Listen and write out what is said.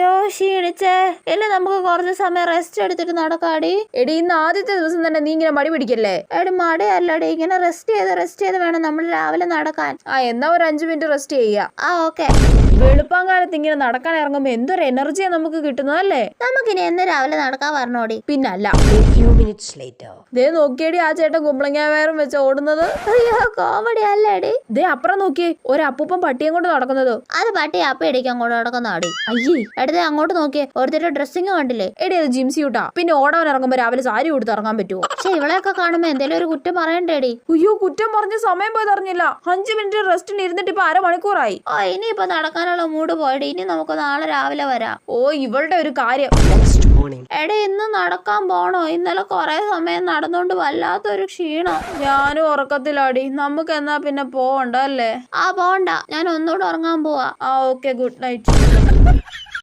അയ്യോ ക്ഷീണിച്ചേ. ഇല്ല നമുക്ക് കുറച്ച് സമയം റെസ്റ്റ് എടുത്തിട്ട് നടക്കാടി. എടി ഇന്ന് ആദ്യത്തെ ദിവസം തന്നെ നീ ഇങ്ങനെ മടി പിടിക്കല്ലേ? എടി മടിയല്ലടി, ഇങ്ങനെ റെസ്റ്റ് ചെയ്ത് വേണം നമ്മൾ രാവിലെ നടക്കാൻ. എന്നാ ഒരു 5 മിനിറ്റ് റെസ്റ്റ് ചെയ്യാ. ഓക്കെ. വെളുപ്പാങ്കാലത്ത് ഇങ്ങനെ നടക്കാൻ ഇറങ്ങുമ്പോ എന്തൊരു എനർജിയാ നമുക്ക് കിട്ടുന്നതല്ലേ? നമുക്കിനി എന്ന് രാവിലെ നടക്കാൻ പറഞ്ഞോടി. പിന്നല്ല. ദേ നോക്കിയടി ആ ചേട്ടൻ കുമ്പളങ്ങ വയറും വെച്ച് ഓടുന്നത്. അയ്യോ കോമഡി അല്ലേടി. ദേ അപ്പുറം നോക്കിയേ, ഒരു അപ്പൂപ്പൻ പട്ടിയും കൊണ്ട് നടക്കുന്നത്. അത് പട്ടി അപ്പ ഇടിക്കാൻ അങ്ങോട്ട് നടക്കുന്നതാടി. അയ്യേ എടുത്തേ അങ്ങോട്ട് നോക്കിയേ, ഓരോരുത്തരുടെ ഡ്രസ്സിങ് കണ്ടില്ലേ? എടി അത് ജിംസിയൂട്ടാ. പിന്നെ ഓടാൻ ഇറങ്ങുമ്പോ രാവിലെ സാരി കൊടുത്ത് ഇറങ്ങാൻ പറ്റുമോ? പക്ഷെ ഇവളെയൊക്കെ കാണുമ്പോ എന്തേലും ഒരു കുറ്റം പറയണ്ടേടി. അയ്യോ കുറ്റം പറഞ്ഞ സമയം പോയി അറിഞ്ഞില്ല. 5 മിനിറ്റ് റെസ്റ്റിന് ഇരുന്നിട്ട് ഇപ്പൊ അരമണിക്കൂറായി. ഇനിയിപ്പൊ നടക്കാനുള്ള മൂഡ് പോയിട്ട് ഇനി നമുക്ക് നാളെ രാവിലെ വരാം. ഇവളുടെ ഒരു കാര്യം. എടേ ഇന്ന് നടക്കാൻ പോണോ? ഇന്നലെ കൊറേ സമയം നടന്നോണ്ട് വല്ലാത്തൊരു ക്ഷീണം. ഞാനും ഉറക്കത്തിലാടി. നമുക്ക് എന്നാ പിന്നെ പോവണ്ട അല്ലേ? പോണ്ട, ഞാൻ ഒന്നുകൂടെ ഉറങ്ങാൻ പോവാ. Okay, good night.